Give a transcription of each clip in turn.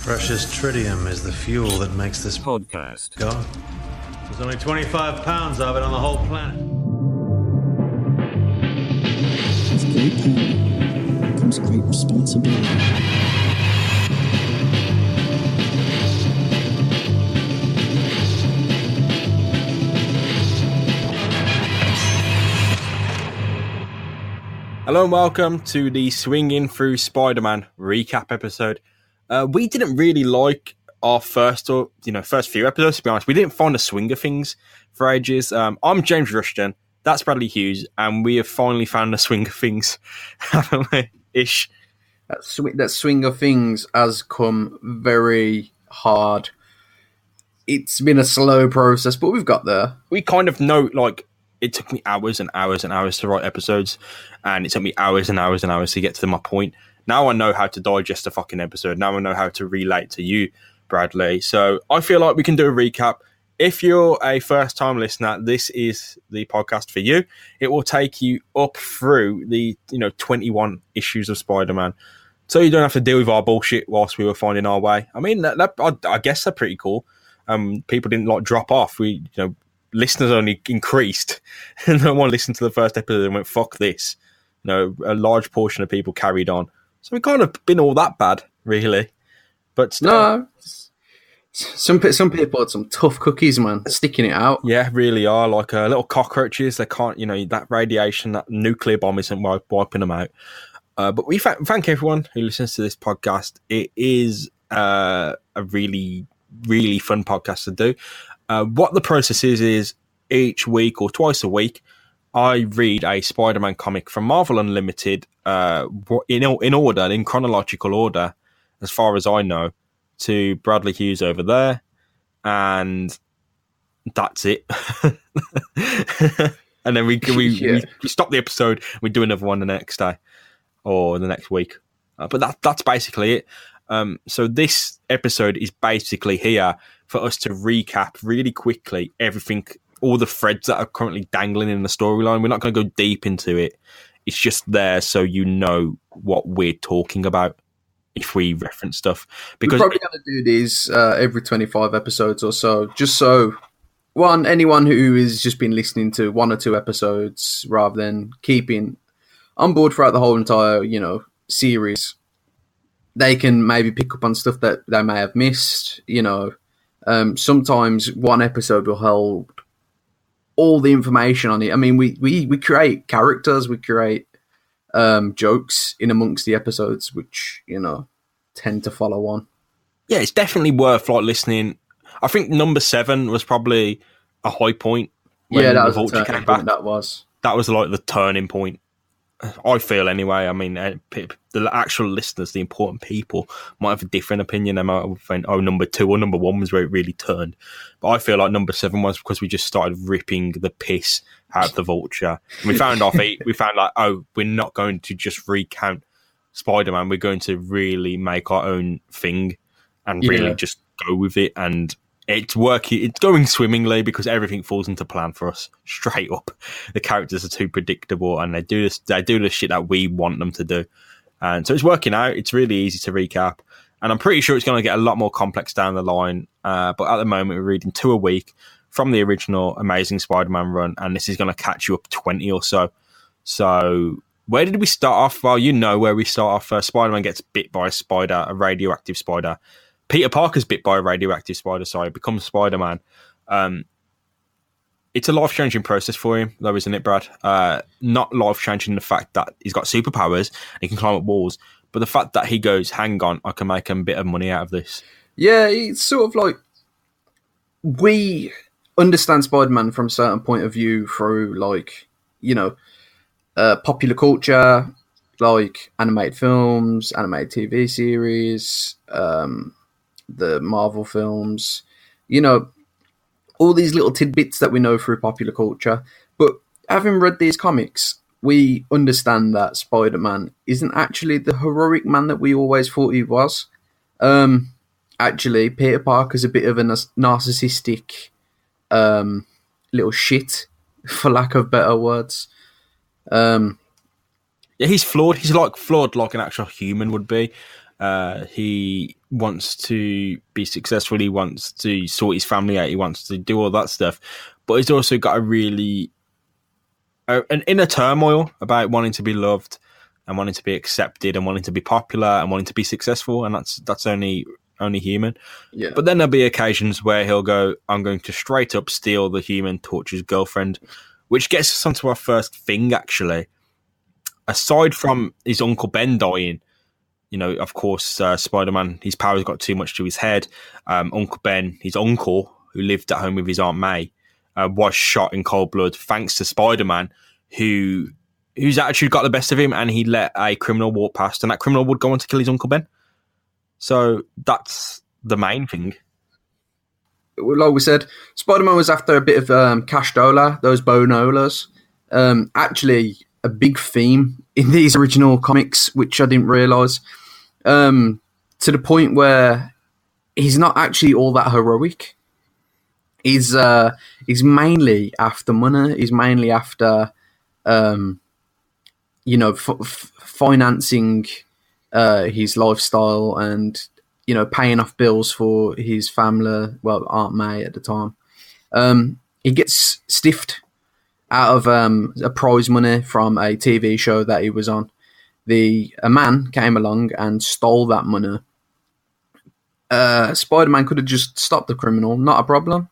Precious tritium is the fuel that makes this podcast go. There's only 25 pounds of it on the whole planet. With great power comes great responsibility. Hello and welcome to the Swinging Through Spider-Man recap episode. We didn't really like our first few episodes, to be honest. We didn't find the swing of things for ages. I'm James Rushton, that's Bradley Hughes, and we have finally found the swing of things, haven't we? Ish. That swing of things has come very hard. It's been a slow process, but we've got there. We kind of know, like, it took me hours and hours and hours to write episodes, and it took me hours and hours and hours to get to my point. Now I know how to digest a fucking episode. Now I know how to relate to you, Bradley. So I feel like we can do a recap. If you're a first-time listener, this is the podcast for you. It will take you up through the 21 issues of Spider-Man, so you don't have to deal with our bullshit whilst we were finding our way. I mean, I guess they're pretty cool. People didn't drop off. Listeners only increased. No one listened to the first episode and went, "Fuck this." A large portion of people carried on. So we kind of been all that bad, really. But still, no, some people had some tough cookies, man, sticking it out. Yeah, really are like little cockroaches. They can't, that radiation, that nuclear bomb isn't wiping them out. But we thank everyone who listens to this podcast. It is a really, really fun podcast to do. What the process is each week or twice a week, I read a Spider-Man comic from Marvel Unlimited in order, in chronological order, as far as I know, to Bradley Hughes over there, and that's it. And then we stop the episode, we do another one the next day or the next week. But that's basically it. So this episode is basically here for us to recap really quickly everything, all the threads that are currently dangling in the storyline. We're not going to go deep into it. It's just there so you know what we're talking about if we reference stuff. Because we're probably going to do these every 25 episodes or so, just so anyone who has just been listening to one or two episodes rather than keeping on board throughout the whole entire, series, they can maybe pick up on stuff that they may have missed. Sometimes one episode will hold all the information on it. I mean, we create characters, we create jokes in amongst the episodes, which tend to follow on. Yeah, it's definitely worth listening. I think number 7 was probably a high point. Yeah, that was the turning point. That was the turning point. I feel anyway. I mean, the actual listeners, the important people, might have a different opinion. They might have think, number 2 or number 1 was where it really turned. But I feel like number 7 was because we just started ripping the piss out of the Vulture. And we found we're not going to just recount Spider-Man. We're going to really make our own thing and really just go with it. And it's working. It's going swimmingly because everything falls into plan for us straight up. The characters are too predictable, and they do the shit that we want them to do, and so it's working out. It's really easy to recap, and I'm pretty sure it's going to get a lot more complex down the line. But at the moment, we're reading 2 a week from the original Amazing Spider-Man run, and this is going to catch you up 20 or so. So where did we start off? Well, where we start off. Spider-Man gets bit by a spider, a radioactive spider. Peter Parker's bit by a radioactive spider, becomes Spider-Man. It's a life-changing process for him, though, isn't it, Brad? Not life-changing in the fact that he's got superpowers and he can climb up walls, but the fact that he goes, hang on, I can make a bit of money out of this. Yeah, it's sort of like we understand Spider-Man from a certain point of view through, popular culture, like animated films, animated TV series, the Marvel films, all these little tidbits that we know through popular culture. But having read these comics, we understand that Spider-Man isn't actually the heroic man that we always thought he was. Actually, Peter Parker's a bit of a narcissistic little shit, for lack of better words. Yeah, he's flawed. He's flawed like an actual human would be. He wants to be successful. He wants to sort his family out. He wants to do all that stuff. But he's also got a really an inner turmoil about wanting to be loved and wanting to be accepted and wanting to be popular and wanting to be successful. And that's only human. Yeah. But then there'll be occasions where he'll go, I'm going to straight up steal the Human Torch's girlfriend, which gets us onto our first thing, actually. Aside from his Uncle Ben dying, of course, Spider-Man, his powers got too much to his head. Uncle Ben, his uncle, who lived at home with his Aunt May, was shot in cold blood thanks to Spider-Man, whose attitude got the best of him, and he let a criminal walk past, and that criminal would go on to kill his Uncle Ben. So that's the main thing. Like we said, Spider-Man was after a bit of cash dollar, those bonolas. Actually, a big theme in these original comics, which I didn't realise, to the point where he's not actually all that heroic. He's mainly after money. He's mainly after, financing his lifestyle and, paying off bills for his family. Well, Aunt May at the time. He gets stiffed out of a prize money from a TV show that he was on. A man came along and stole that money. Spider-Man could have just stopped the criminal, not a problem.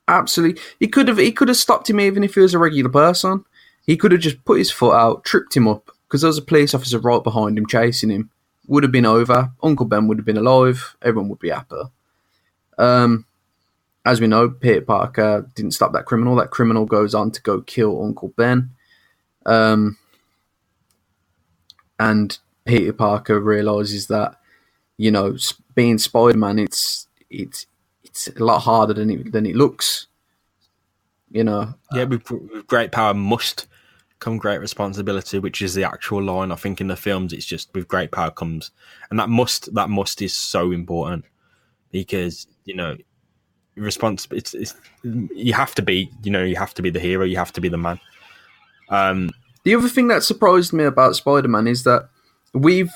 Absolutely, he could have stopped him even if he was a regular person. He could have just put his foot out, tripped him up, because there was a police officer right behind him chasing him. Would have been over. Uncle Ben would have been alive. Everyone would be happy. As we know, Peter Parker didn't stop that criminal. That criminal goes on to go kill Uncle Ben. And Peter Parker realizes that, being Spider-Man, it's a lot harder than it looks. Yeah, with great power must come great responsibility, which is the actual line. I think in the films, it's just with great power comes, and that must is so important because it's you have to be the hero, you have to be the man. The other thing that surprised me about Spider-Man is that we've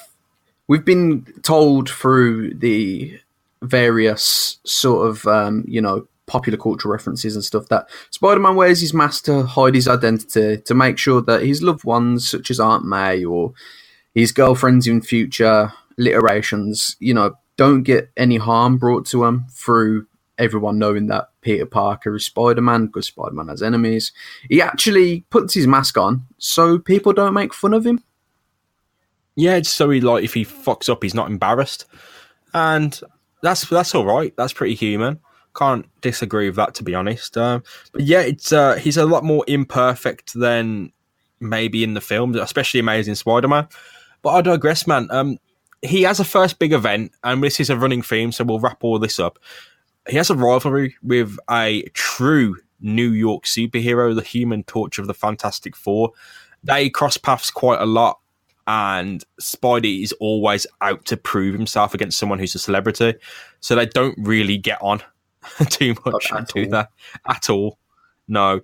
been told through the various sort of popular culture references and stuff that Spider-Man wears his mask to hide his identity, to make sure that his loved ones, such as Aunt May or his girlfriends in future iterations, don't get any harm brought to them through everyone knowing that Peter Parker is Spider-Man, because Spider-Man has enemies. He actually puts his mask on so people don't make fun of him. Yeah, it's so if he fucks up, he's not embarrassed, and that's all right. That's pretty human. Can't disagree with that, to be honest. But yeah, he's a lot more imperfect than maybe in the films, especially Amazing Spider-Man. But I digress, man. He has a first big event, and this is a running theme, so we'll wrap all this up. He has a rivalry with a true New York superhero, the Human Torch of the Fantastic Four. They cross paths quite a lot, and Spidey is always out to prove himself against someone who's a celebrity. So they don't really get on too much at all. No.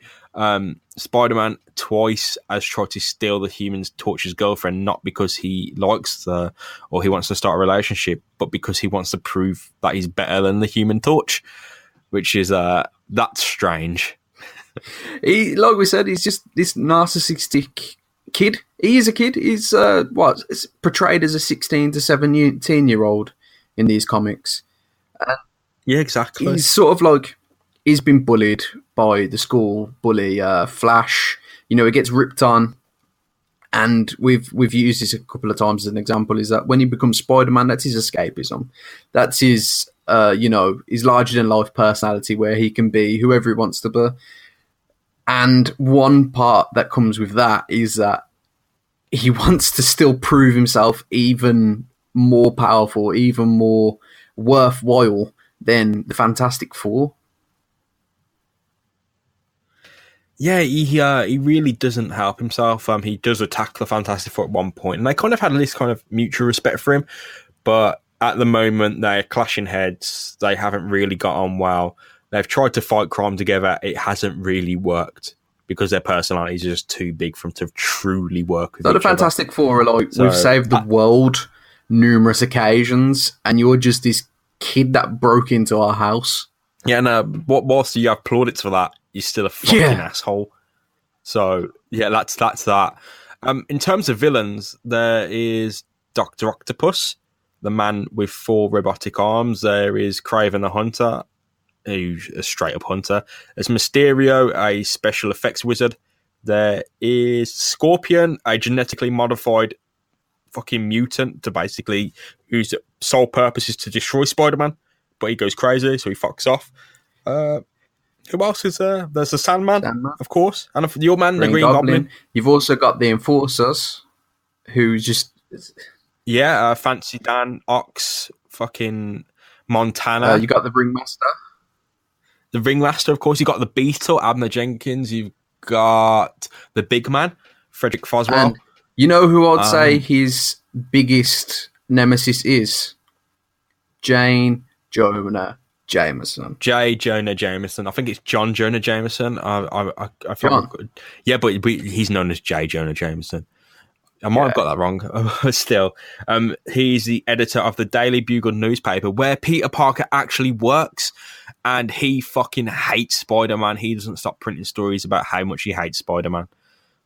Spider-Man twice has tried to steal the Human Torch's girlfriend, not because he likes her or he wants to start a relationship, but because he wants to prove that he's better than the Human Torch, which is that's strange. Like we said, he's just this narcissistic kid. He is a kid. He's it's portrayed as a 16 to 17-year-old in these comics. Yeah, exactly. He's sort of he's been bullied by the school bully, Flash. He gets ripped on, and we've used this a couple of times as an example. Is that when he becomes Spider-Man, that's his escapism. That's his his larger than life personality, where he can be whoever he wants to be. And one part that comes with that is that he wants to still prove himself even more powerful, even more worthwhile than the Fantastic Four. Yeah, he really doesn't help himself. He does attack the Fantastic Four at one point, and they kind of had this kind of mutual respect for him. But at the moment, they're clashing heads. They haven't really got on well. They've tried to fight crime together. It hasn't really worked because their personalities are just too big for them to truly work with each the Fantastic other. Four are we've saved the world. numerous occasions, and you're just this kid that broke into our house. Yeah, no. Whilst you have plaudits for that, you're still a fucking asshole. So yeah, that's that. In terms of villains, there is Dr. Octopus, the man with 4 robotic arms. There is Craven the Hunter, who's a straight up hunter. There's Mysterio, a special effects wizard. There is Scorpion, a genetically modified fucking mutant to basically whose sole purpose is to destroy Spider-Man, but he goes crazy, so he fucks off. Who else is there? There's the Sandman, of course, and your man, the Green Goblin. You've also got the Enforcers, who just Fancy Dan, Ox, fucking Montana. You got the Ringmaster. The Ringmaster, of course. You got the Beetle, Abner Jenkins. You've got the Big Man, Frederick Foswell. And you know who I'd say his biggest nemesis is? Jonah Jameson. J. Jonah Jameson. I think it's John Jonah Jameson. I John. Yeah, but he's known as J. Jonah Jameson. I might have got that wrong, but still. He's the editor of the Daily Bugle newspaper, where Peter Parker actually works, and he fucking hates Spider-Man. He doesn't stop printing stories about how much he hates Spider-Man.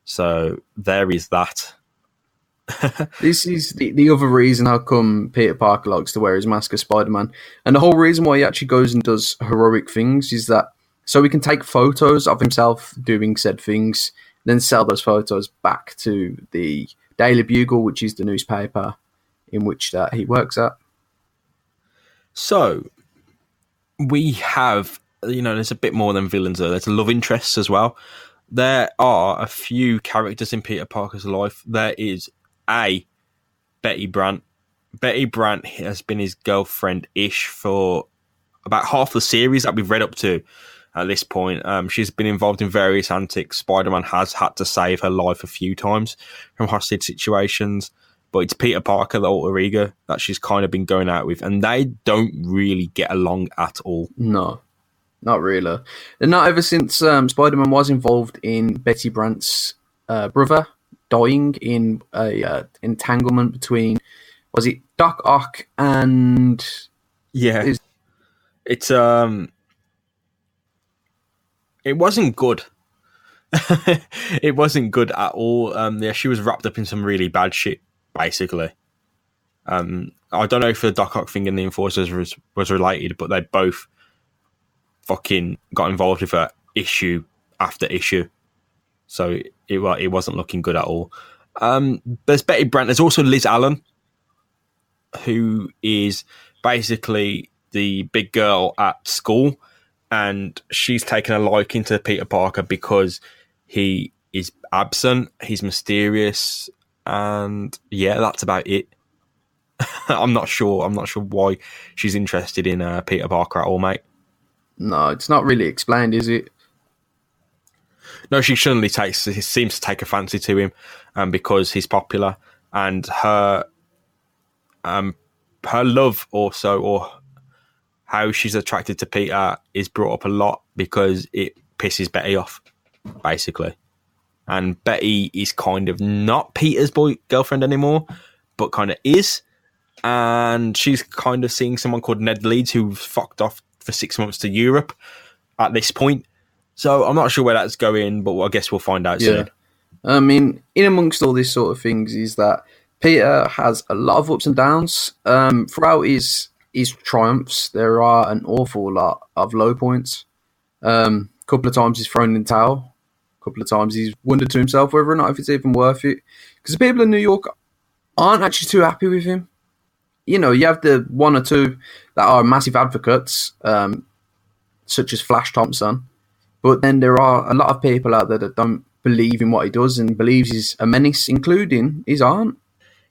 So there is that. This is the other reason how come Peter Parker likes to wear his mask as Spider-Man. And the whole reason why he actually goes and does heroic things is that so he can take photos of himself doing said things, then sell those photos back to the Daily Bugle, which is the newspaper in which that he works at. So we have, there's a bit more than villains there. There's love interests as well. There are a few characters in Peter Parker's life. There is Betty Brant. Betty Brant has been his girlfriend-ish for about half the series that we've read up to at this point. She's been involved in various antics. Spider-Man has had to save her life a few times from hostage situations, but it's Peter Parker, the alter ego, that she's kind of been going out with, and they don't really get along at all. No, not really. And not ever since Spider-Man was involved in Betty Brant's brother dying in a entanglement between, was it Doc Ock and... Yeah. It wasn't good. It wasn't good at all. She was wrapped up in some really bad shit, basically. I don't know if the Doc Ock thing and the Enforcers was related, but they both fucking got involved with her issue after issue. So it wasn't looking good at all. There's Betty Brant. There's also Liz Allen, who is basically the big girl at school, and she's taken a liking to Peter Parker because he is absent, he's mysterious, and yeah, that's about it. I'm not sure why she's interested in Peter Parker at all, mate. No, it's not really explained, is it? No, she suddenly seems to take a fancy to him because he's popular, and her love also, or how she's attracted to Peter, is brought up a lot because it pisses Betty off, basically. And Betty is kind of not Peter's girlfriend anymore, but kind of is. And she's kind of seeing someone called Ned Leeds, who fucked off for 6 months to Europe at this point. So I'm not sure where that's going, but I guess we'll find out soon. I mean, in amongst all these sort of things is that Peter has a lot of ups and downs. Throughout his triumphs, there are an awful lot of low points. A couple of times he's thrown in the towel. A couple of times he's wondered to himself whether or not if it's even worth it. Because the people in New York aren't actually too happy with him. You have the one or two that are massive advocates, such as Flash Thompson. But then there are a lot of people out there that don't believe in what he does and believes he's a menace, including his aunt.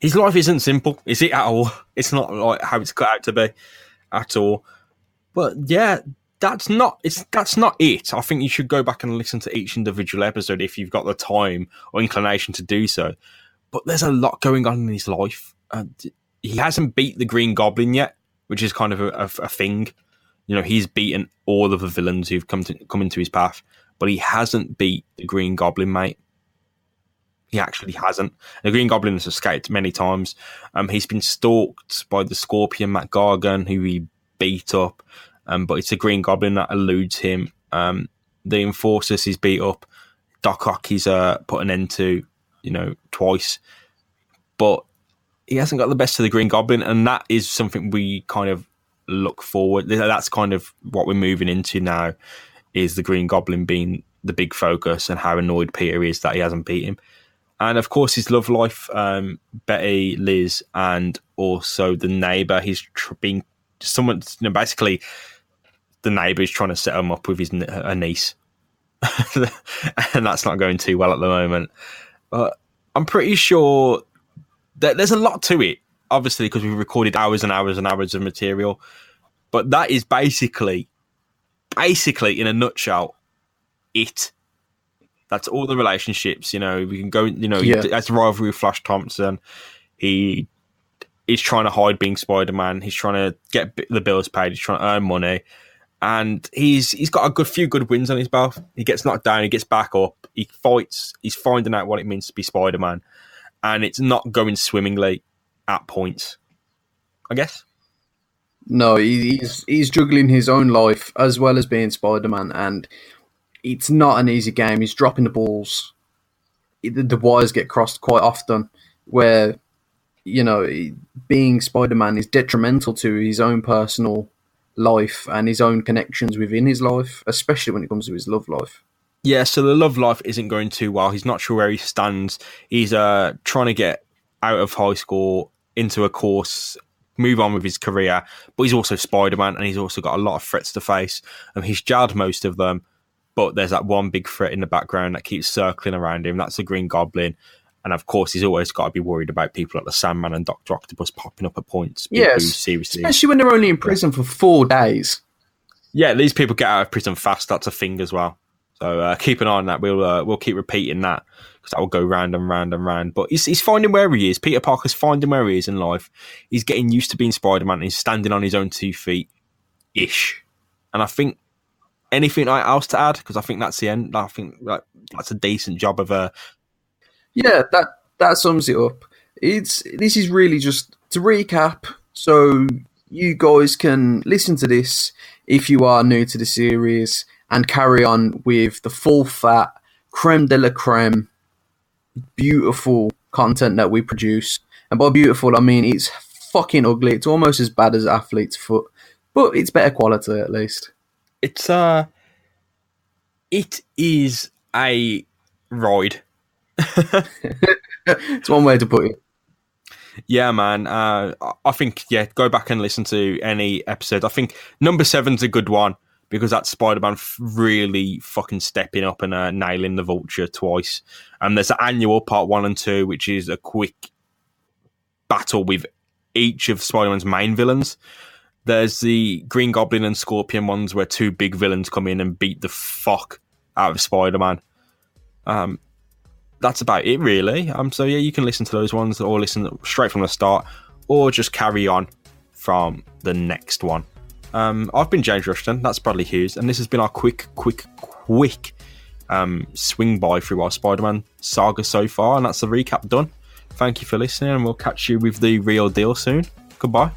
His life isn't simple, is it at all? It's not like how it's cut out to be at all. But yeah, that's not it. I think you should go back and listen to each individual episode if you've got the time or inclination to do so. But there's a lot going on in his life. He hasn't beat the Green Goblin yet, which is kind of a thing. He's beaten all of the villains who've come into his path, but he hasn't beat the Green Goblin, mate. He actually hasn't. The Green Goblin has escaped many times. He's been stalked by the Scorpion, Matt Gargan, who he beat up. But it's the Green Goblin that eludes him. The Enforcers he's beat up. Doc Ock he's put an end to, twice. But he hasn't got the best of the Green Goblin, and that is something we kind of look forward. That's kind of what we're moving into now, is the Green Goblin being the big focus, and how annoyed Peter is that he hasn't beat him. And of course, his love life, Betty, Liz, and also the neighbour. He's being someone, basically, the neighbour is trying to set him up with a niece, and that's not going too well at the moment. But I'm pretty sure that there's a lot to it, obviously, because we've recorded hours and hours and hours of material. But that is basically, in a nutshell, it. That's all the relationships, we can go, that's the rivalry with Flash Thompson. He is trying to hide being Spider-Man. He's trying to get the bills paid. He's trying to earn money. And he's got a few good wins on his belt. He gets knocked down. He gets back up. He fights. He's finding out what it means to be Spider-Man. And it's not going swimmingly at points, I guess. No, he's juggling his own life as well as being Spider-Man, and it's not an easy game. He's dropping the balls. The wires get crossed quite often where, being Spider-Man is detrimental to his own personal life and his own connections within his life, especially when it comes to his love life. Yeah, so the love life isn't going too well. He's not sure where he stands. He's trying to get out of high school into a course, move on with his career, but he's also Spider-Man, and he's also got a lot of threats to face. He's jarred most of them, but there's that one big threat in the background that keeps circling around him. That's the Green Goblin. And of course, he's always got to be worried about people like the Sandman and Dr. Octopus popping up at points. Yes, seriously. Especially when they're only in prison for 4 days. Yeah, these people get out of prison fast. That's a thing as well. So keep an eye on that. We'll keep repeating that, because that will go round and round and round. But he's finding where he is. Peter Parker's finding where he is in life. He's getting used to being Spider-Man. He's standing on his own 2 feet-ish. And I think anything else to add? Because I think that's the end. I think that's a decent job of a... Yeah, that sums it up. This is really just to recap, so you guys can listen to this if you are new to the series and carry on with the full fat, creme de la creme, beautiful content that we produce. And by beautiful, I mean it's fucking ugly. It's almost as bad as Athlete's Foot, but it's better quality at least. It is a ride. It's one way to put it. Yeah, man. I think, go back and listen to any episode. I think number 7's a good one, because that's Spider-Man really fucking stepping up and nailing the Vulture twice. And there's the annual part 1 and 2, which is a quick battle with each of Spider-Man's main villains. There's the Green Goblin and Scorpion ones, where 2 big villains come in and beat the fuck out of Spider-Man. That's about it, really. So yeah, you can listen to those ones, or listen straight from the start, or just carry on from the next one. I've been James Rushton, that's Bradley Hughes, and this has been our quick swing by through our Spider-Man saga so far, and that's the recap done. Thank you for listening, and we'll catch you with the real deal soon. Goodbye.